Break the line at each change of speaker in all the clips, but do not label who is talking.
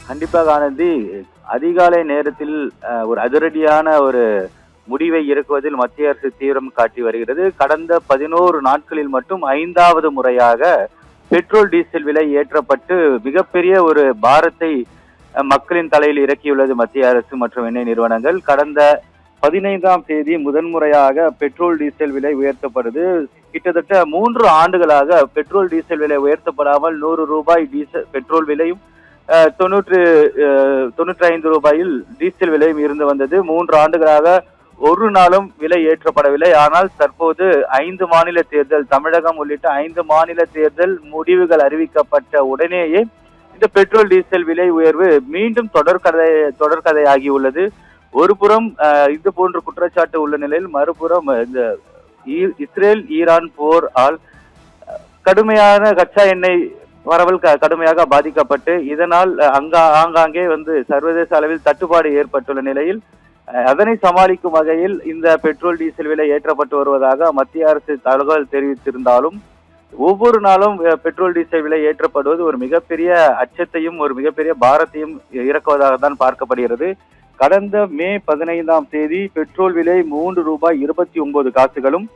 கண்டிப்பாக ஆனந்தி. அதிகாலை நேரத்தில் ஒரு அதிரடியான ஒரு முடிவை இறக்குவதில் மத்திய அரசு தீவிரம் காட்டி வருகிறது. கடந்த 11 நாட்களில் மட்டும் 5வது முறையாக பெட்ரோல் டீசல் விலை ஏற்றப்பட்டு மிகப்பெரிய ஒரு பாரத்தை மக்களின் தலையில் இறக்கியுள்ளது மத்திய அரசு மற்றும் எண்ணெய் நிறுவனங்கள். கடந்த 15ஆம் தேதி முதன்முறையாக பெட்ரோல் டீசல் விலை உயர்த்தப்படுது. கிட்டத்தட்ட 3 ஆண்டுகளாக பெட்ரோல் டீசல் விலை உயர்த்தப்படாமல் 100 ரூபாய் பெட்ரோல் விலையும் 95 ரூபாயில் டீசல் விலையும் இருந்து வந்தது. 3 ஆண்டுகளாக ஒரு நாளும் விலை ஏற்றப்படவில்லை. ஆனால் தற்போது 5 மாநில தேர்தல், தமிழகம் உள்ளிட்ட 5 மாநில தேர்தல் முடிவுகள் அறிவிக்கப்பட்ட உடனேயே இந்த பெட்ரோல் டீசல் விலை உயர்வு மீண்டும் தொடர்கதையாகியுள்ளது. ஒரு புறம் இது போன்ற குற்றச்சாட்டு உள்ள நிலையில், மறுபுறம் இந்த இஸ்ரேல் ஈரான் போர் ஆல் கடுமையான கச்சா எண்ணெய் வரவல் கடுமையாக பாதிக்கப்பட்டு இதனால் ஆங்காங்கே சர்வதேச அளவில் தட்டுப்பாடு ஏற்பட்டுள்ள நிலையில் அதனை சமாளிக்கும் வகையில் இந்த பெட்ரோல் டீசல் விலை ஏற்றப்பட்டு வருவதாக மத்திய அரசு தகவல் தெரிவித்திருந்தாலும், ஒவ்வொரு நாளும் பெட்ரோல் டீசல் விலை ஏற்றப்படுவது ஒரு மிகப்பெரிய அச்சத்தையும் ஒரு மிகப்பெரிய பாரத்தையும் இறக்குவதாக தான் பார்க்கப்படுகிறது. கடந்த மே 15ஆம் தேதி பெட்ரோல் விலை 3 ரூபாய் 29 காசுகளும்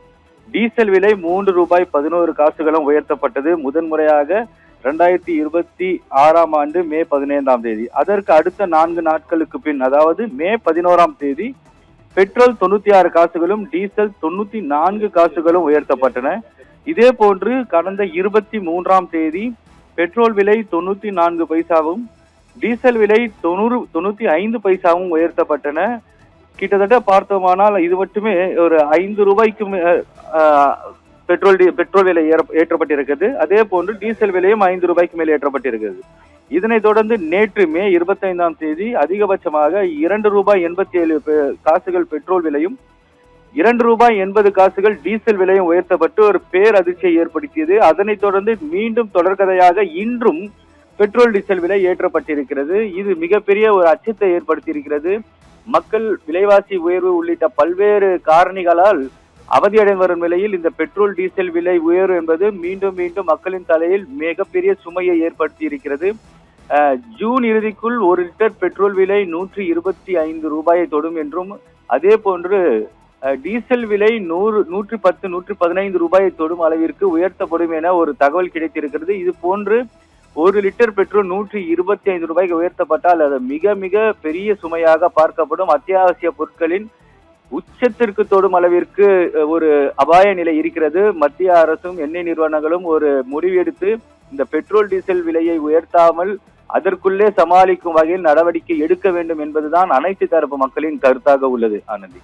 டீசல் விலை 3 ரூபாய் 11 காசுகளும் உயர்த்தப்பட்டது. முதன்முறையாக 2026ஆம் ஆண்டு மே 15ஆம் தேதி. அதற்கு அடுத்த 4 நாட்களுக்கு பின், அதாவது மே 11ஆம் தேதி பெட்ரோல் 96 காசுகளும் டீசல் 94 காசுகளும் உயர்த்தப்பட்டன. இதே போன்று கடந்த 23ஆம் தேதி பெட்ரோல் விலை 94 பைசாவும் டீசல் விலை 95 பைசாவும் உயர்த்தப்பட்டன. கிட்டத்தட்ட பார்த்தோமானால் இது மட்டுமே ஒரு 5 ரூபாய்க்கு பெட்ரோல் விலை ஏற்றப்பட்டிருக்கிறது. அதே போன்று டீசல் விலையும் 5 ரூபாய்க்கு மேல் ஏற்றப்பட்டிருக்கிறது. இதனைத் தொடர்ந்து நேற்று மே 25ஆம் தேதி அதிகபட்சமாக 2 ரூபாய் 87 காசுகள் பெட்ரோல் விலையும் 2 ரூபாய் 80 காசுகள் டீசல் விலையும் உயர்த்தப்பட்டு ஒரு பேரதிர்ச்சியை ஏற்படுத்தியது. அதனைத் தொடர்ந்து மீண்டும் தொடர்கதையாக இன்றும் பெட்ரோல் டீசல் விலை ஏற்றப்பட்டிருக்கிறது. இது மிகப்பெரிய ஒரு அச்சத்தை ஏற்படுத்தியிருக்கிறது. மக்கள் விலைவாசி உயர்வு உள்ளிட்ட பல்வேறு காரணிகளால் அவதியடைந்து வரும் நிலையில் இந்த பெட்ரோல் டீசல் விலை உயர்வு என்பது மீண்டும் மீண்டும் மக்களின் தலையில் மிகப்பெரிய சுமையை ஏற்படுத்தி இருக்கிறது. ஜூன் இறுதிக்குள் 1 லிட்டர் பெட்ரோல் விலை 125 ரூபாயை தொடும் என்றும், அதே போன்று டீசல் விலை 110 115 ரூபாயை தொடும் அளவிற்கு உயர்த்தப்படும் என ஒரு தகவல் கிடைத்திருக்கிறது. இது போன்று 1 லிட்டர் பெட்ரோல் 125 ரூபாய்க்கு உயர்த்தப்பட்டால் அது மிக மிக பெரிய சுமையாக பார்க்கப்படும். அத்தியாவசிய பொருட்களின் உச்சத்திற்கு தொடும் அளவிற்கு ஒரு அபாய நிலை இருக்கிறது. மத்திய அரசும் எண்ணெய் நிறுவனங்களும் ஒரு முடிவெடுத்து இந்த பெட்ரோல் டீசல் விலையை உயர்த்தாமல் அதற்குள்ளே சமாளிக்கும் வகையில் நடவடிக்கை எடுக்க வேண்டும் என்பதுதான் அனைத்து தரப்பு மக்களின் கருத்தாக உள்ளது. ஆனந்தி.